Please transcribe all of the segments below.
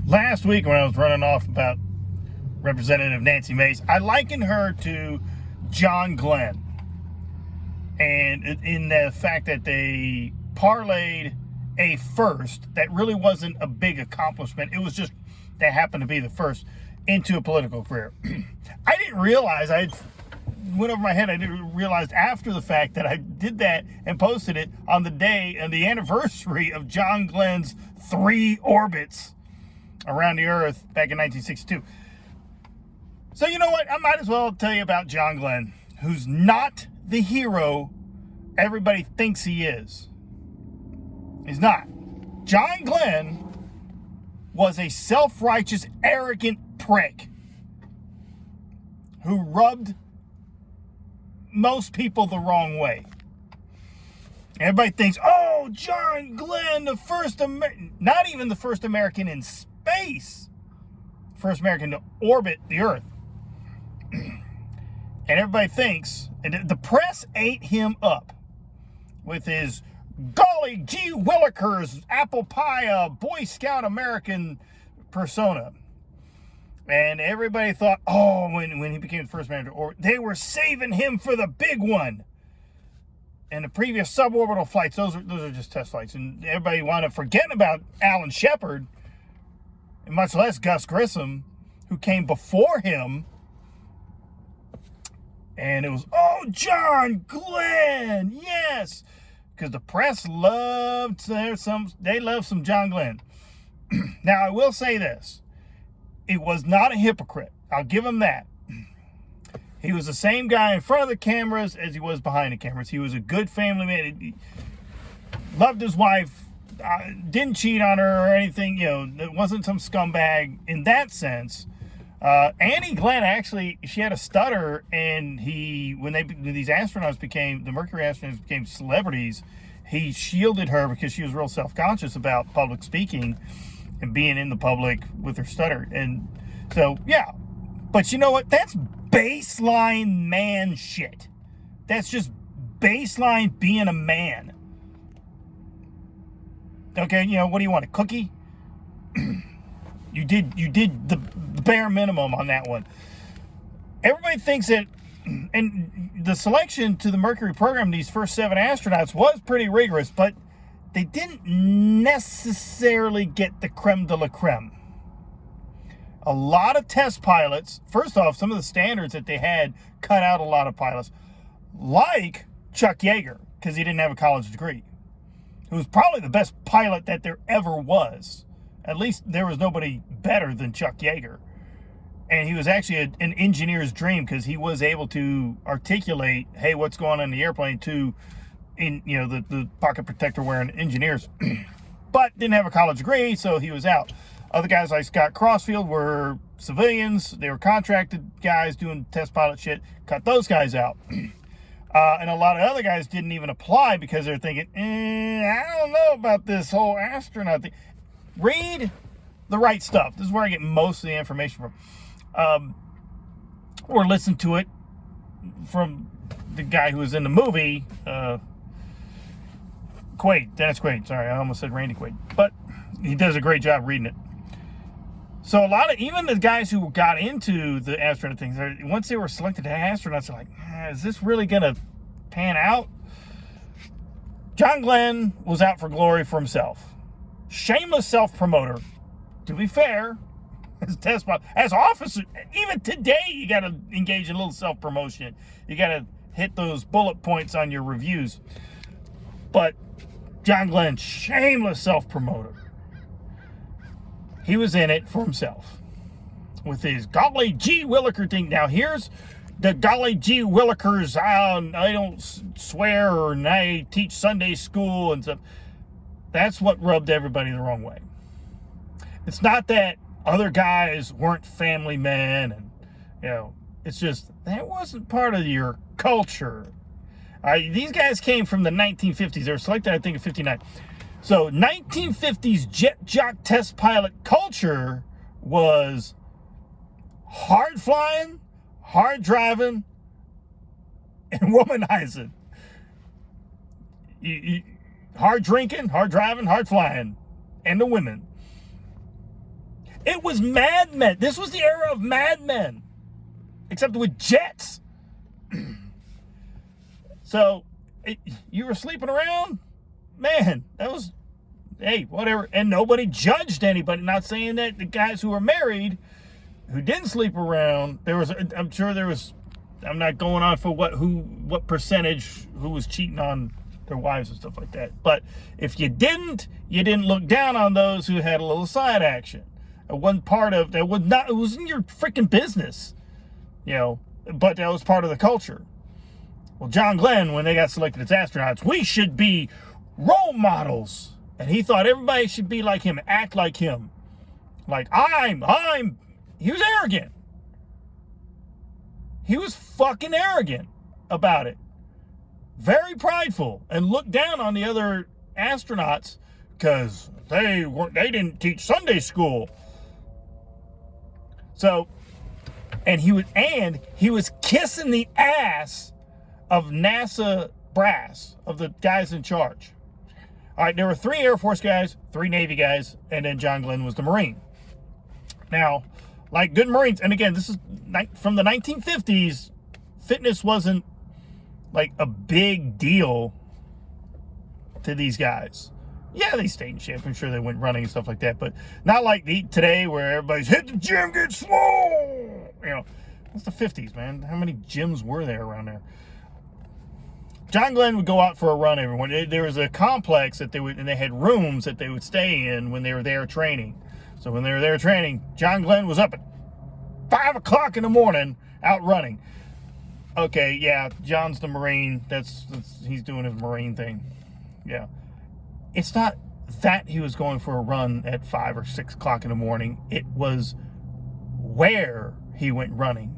Last week when I was running off about Representative Nancy Mace, I likened her to John Glenn. And in the fact that they parlayed a first that really wasn't a big accomplishment. It was just that happened to be the first into a political career. I didn't realize, I went over my head, I didn't realize after the fact that I did that and posted it on the day and the anniversary of John Glenn's 3 orbits around the Earth back in 1962. So you know what? I might as well tell you about John Glenn, who's not the hero everybody thinks he is. He's not. John Glenn was a self-righteous, arrogant prick who rubbed most people the wrong way. Everybody thinks, oh, John Glenn, the first American, not even the first American in space, first American to orbit the Earth. And everybody thinks, and the press ate him up with his golly gee willikers, apple pie, Boy Scout American persona. And everybody thought, oh, when he became the first man to orbit, they were saving him for the big one. And the previous suborbital flights, those are just test flights. And everybody wound up forgetting about Alan Shepard, and much less Gus Grissom, who came before him. And it was, oh, John Glenn, yes, because the press loved some John Glenn. Now I will say this: it was not a hypocrite. I'll give him that. He was the same guy in front of the cameras as he was behind the cameras. He was a good family man. He loved his wife, didn't cheat on her or anything. You know, it wasn't some scumbag in that sense. Annie Glenn, actually, she had a stutter, and when these astronauts the Mercury astronauts became celebrities, he shielded her because she was real self-conscious about public speaking and being in the public with her stutter. And so, yeah. But you know what? That's baseline man shit. That's just baseline being a man. Okay, you know, what do you want, a cookie? You did the bare minimum on that one. Everybody thinks that, and the selection to the Mercury program, these first 7 astronauts, was pretty rigorous, but they didn't necessarily get the creme de la creme. A lot of test pilots, first off, some of the standards that they had cut out a lot of pilots, like Chuck Yeager, because he didn't have a college degree, who was probably the best pilot that there ever was. At least there was nobody better than Chuck Yeager. And he was actually an engineer's dream, because he was able to articulate, hey, what's going on in the airplane to, the pocket protector wearing engineers. But didn't have a college degree, so he was out. Other guys like Scott Crossfield were civilians. They were contracted guys doing test pilot shit. Cut those guys out. And a lot of other guys didn't even apply because they're thinking, I don't know about this whole astronaut thing. Read the right stuff. This is where I get most of the information from. Or listen to it from the guy who was in the movie, Dennis Quaid. Sorry, I almost said Randy Quaid. But he does a great job reading it. So even the guys who got into the astronaut things, once they were selected as astronauts, they're like, is this really going to pan out? John Glenn was out for glory for himself. Shameless self-promoter. To be fair, as officer, even today, you got to engage in a little self-promotion. You got to hit those bullet points on your reviews. But John Glenn, shameless self-promoter. He was in it for himself with his golly gee williker thing. Now here's the golly gee willikers. I don't swear, or I teach Sunday school and stuff. That's what rubbed everybody the wrong way. It's not that other guys weren't family men, and it's just that wasn't part of your culture. These guys came from the 1950s. They were selected, I think, in 59. So 1950s jet jock test pilot culture was hard flying, hard driving, and womanizing. Hard drinking, hard driving, hard flying, and the women. It was Mad Men. This was the era of Mad Men, except with jets. So, you were sleeping around? Man, that was, hey, whatever. And nobody judged anybody. Not saying that the guys who were married, who didn't sleep around, I'm sure there was, I'm not going on for what percentage who was cheating on their wives and stuff like that. But if you didn't look down on those who had a little side action. It wasn't part of, it wasn't your freaking business, but that was part of the culture. Well, John Glenn, when they got selected as astronauts, we should be role models. And he thought everybody should be like him, act like him. Like, he was arrogant. He was fucking arrogant about it. Very prideful, and looked down on the other astronauts because they didn't teach Sunday school. So, and he was kissing the ass of NASA brass, of the guys in charge. All right, there were 3 Air Force guys, 3 Navy guys, and then John Glenn was the Marine. Now, like good Marines, and again, this is from the 1950s, fitness wasn't like a big deal to these guys. Yeah, they stayed in shape. I'm sure they went running and stuff like that, but not like today where everybody's hit the gym, get swole. It's the 50s, man. How many gyms were there around there? John Glenn would go out for a run everyone. There was a complex and they had rooms that they would stay in when they were there training. So when they were there training, John Glenn was up at 5 o'clock in the morning out running. Okay, yeah, John's the Marine. He's doing his Marine thing. Yeah. It's not that he was going for a run at 5 or 6 o'clock in the morning. It was where he went running.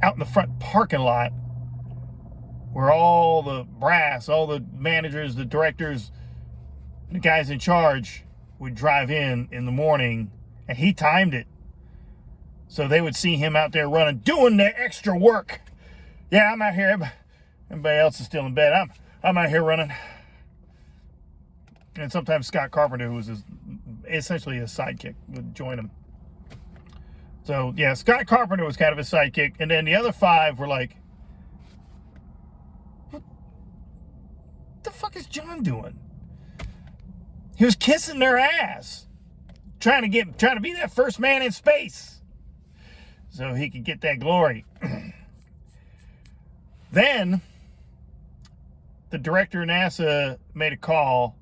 Out in the front parking lot where all the brass, all the managers, the directors, the guys in charge would drive in the morning, and he timed it. So they would see him out there running, doing the extra work. Yeah, I'm out here. Everybody else is still in bed. I'm out here running. And sometimes Scott Carpenter, who was essentially his sidekick, would join him. So, yeah, Scott Carpenter was kind of his sidekick. And then the other 5 were like, what the fuck is John doing? He was kissing their ass. Trying to be that first man in space. So he could get that glory. Then, the director of NASA made a call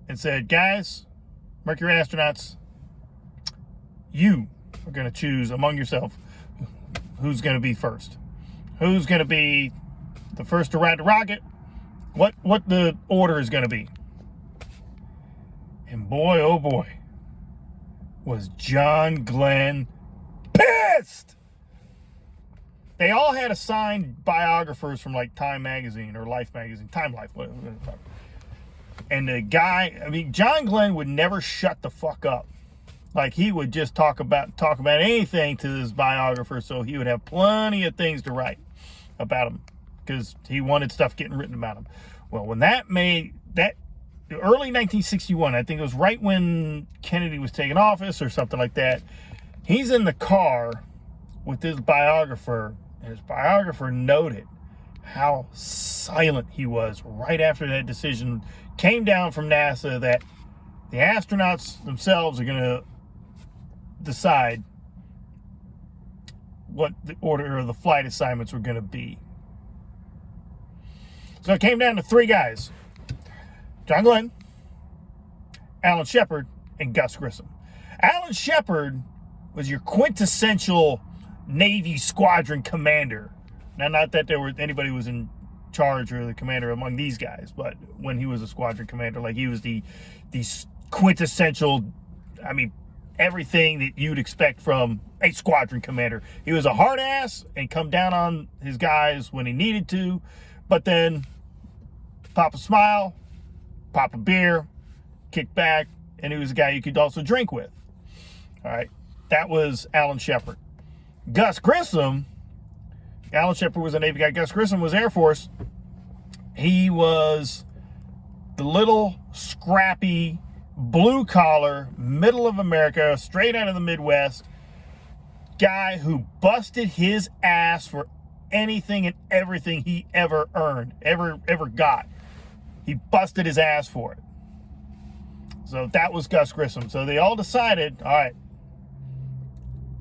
and said, guys, Mercury astronauts, you are going to choose among yourself who's going to be first. Who's going to be the first to ride the rocket, what the order is going to be. And boy, oh boy, was John Glenn pissed. They all had assigned biographers from like Time Magazine or Life Magazine, Time Life, whatever. And the guy, John Glenn would never shut the fuck up. Like, he would just talk about anything to his biographer, so he would have plenty of things to write about him because he wanted stuff getting written about him. Well, when early 1961, I think it was right when Kennedy was taking office or something like that, he's in the car with his biographer, and his biographer noted how silent he was right after that decision came down from NASA that the astronauts themselves are going to decide what the order of the flight assignments were going to be. So it came down to 3 guys: John Glenn, Alan Shepard, and Gus Grissom. Alan Shepard was your quintessential Navy squadron commander. Now, not that anybody was in charge or the commander among these guys, but when he was a squadron commander, like, he was the quintessential, everything that you'd expect from a squadron commander. He was a hard ass and come down on his guys when he needed to, but then pop a smile, pop a beer, kick back, and he was a guy you could also drink with. All right, that was Alan Shepard. Gus Grissom, Alan Shepard was a Navy guy. Gus Grissom was Air Force. He was the little scrappy blue collar, middle of America, straight out of the Midwest, guy who busted his ass for anything and everything he ever earned, ever got. He busted his ass for it. So that was Gus Grissom. So they all decided, all right,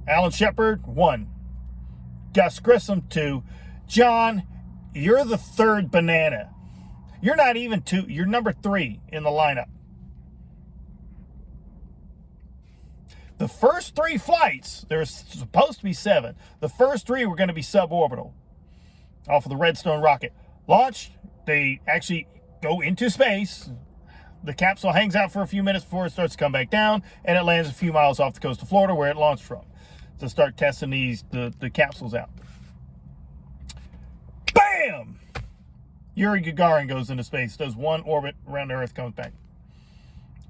Alan Shepard, 1. Gus Grissom, 2. John, you're the third banana. You're not even 2. You're number 3 in the lineup. The first 3 flights, there's supposed to be 7. The first 3 were going to be suborbital off of the Redstone rocket. Launched, they actually go into space. The capsule hangs out for a few minutes before it starts to come back down, and it lands a few miles off the coast of Florida where it launched from to start testing the capsules out. Bam! Yuri Gagarin goes into space, does 1 orbit around the Earth, comes back.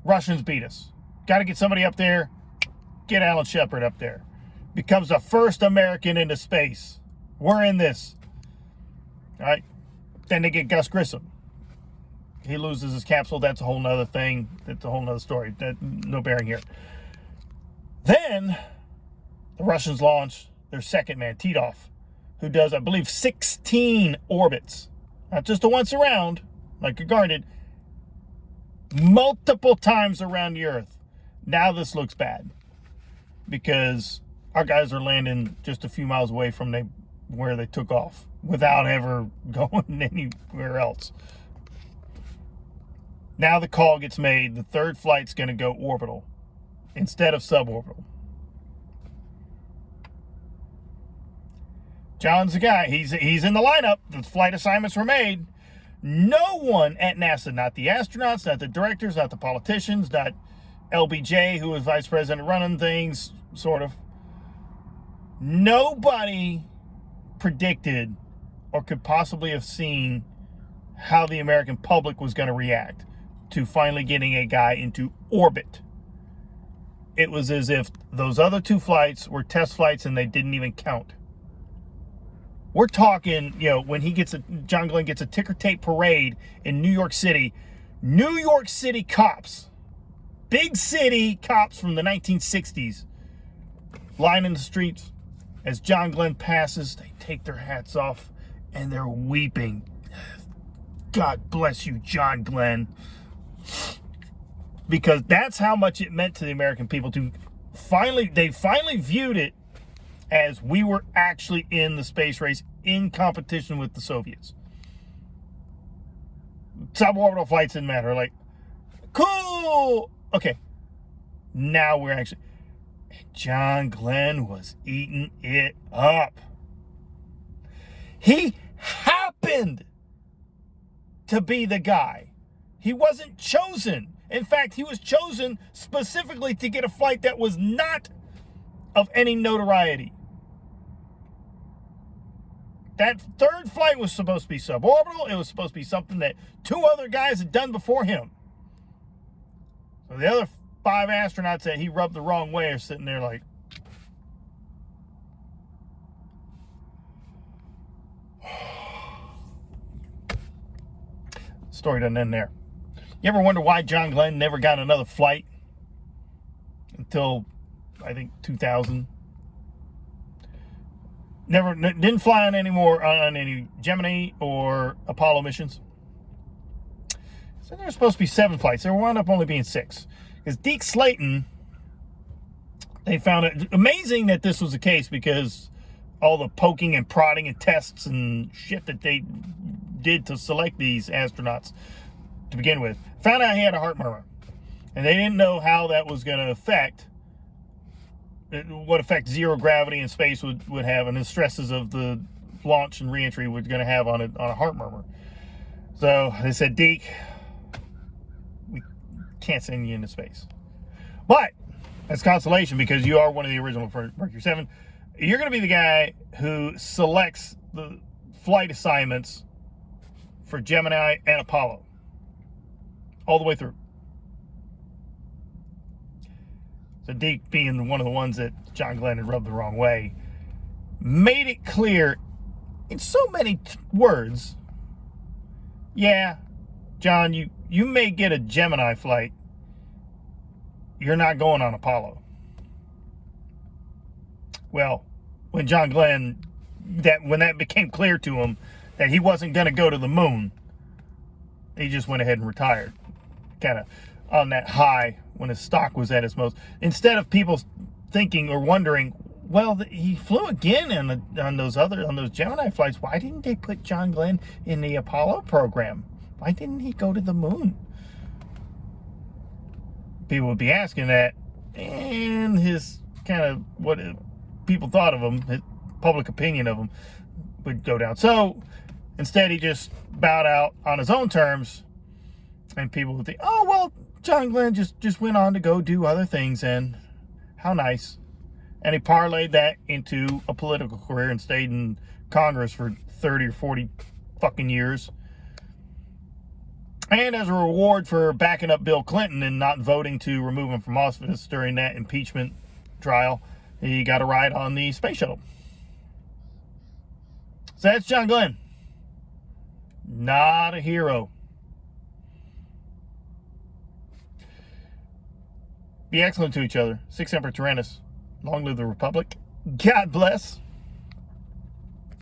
Russians beat us. Got to get somebody up there. Get Alan Shepard up there. Becomes the first American into space. We're in this. All right. Then they get Gus Grissom. He loses his capsule. That's a whole nother thing. That's a whole nother story. No bearing here. Then the Russians launch their second man, Titov, who does, I believe, 16 orbits. Not just the once around, like Gagarin did, multiple times around the Earth. Now this looks bad because our guys are landing just a few miles away from where they took off without ever going anywhere else. Now the call gets made. The third flight's going to go orbital instead of suborbital. John's the guy. He's in the lineup. The flight assignments were made. No one at NASA, not the astronauts, not the directors, not the politicians, not LBJ, who was vice president running things, sort of. Nobody predicted or could possibly have seen how the American public was going to react to finally getting a guy into orbit. It was as if those other 2 flights were test flights and they didn't even count. We're talking, when John Glenn gets a ticker tape parade in New York City cops, big city cops from the 1960s, lining the streets. As John Glenn passes, they take their hats off and they're weeping. God bless you, John Glenn. Because that's how much it meant to the American people they finally viewed it as we were actually in the space race in competition with the Soviets. Suborbital flights didn't matter. Like, cool. Okay. Now we're actually... John Glenn was eating it up. He happened to be the guy. He wasn't chosen. In fact, he was chosen specifically to get a flight that was not of any notoriety. That third flight was supposed to be suborbital. It was supposed to be something that 2 other guys had done before him. So the other 5 astronauts that he rubbed the wrong way are sitting there like, story doesn't end there. You ever wonder why John Glenn never got another flight until, I think, 2000? Didn't fly on any Gemini or Apollo missions. So there were supposed to be 7 flights. There wound up only being 6. Because Deke Slayton, they found it amazing that this was the case because all the poking and prodding and tests and shit that they did to select these astronauts to begin with. Found out he had a heart murmur. And they didn't know how that was going to affect, what effect zero gravity in space would have, and the stresses of the launch and reentry was going to have on a heart murmur. So they said, Deke, we can't send you into space. But as consolation, because you are one of the original Mercury 7, you're going to be the guy who selects the flight assignments for Gemini and Apollo all the way through. So Deke, being one of the ones that John Glenn had rubbed the wrong way, made it clear in so many words, yeah, John, you may get a Gemini flight, you're not going on Apollo. Well, when John Glenn, when that became clear to him that he wasn't going to go to the moon, he just went ahead and retired. Kind of on that high when his stock was at its most. Instead of people thinking or wondering, well, he flew again on those Gemini flights. Why didn't they put John Glenn in the Apollo program? Why didn't he go to the moon? People would be asking that, and his kind of what people thought of him, his public opinion of him, would go down. So instead, he just bowed out on his own terms, and people would think, oh, well, John Glenn just went on to go do other things, and how nice. And he parlayed that into a political career and stayed in Congress for 30 or 40 fucking years. And as a reward for backing up Bill Clinton and not voting to remove him from office during that impeachment trial, he got a ride on the space shuttle. So that's John Glenn. Not a hero. Be excellent to each other. Sic Semper Tyrannis. Long live the Republic. God bless.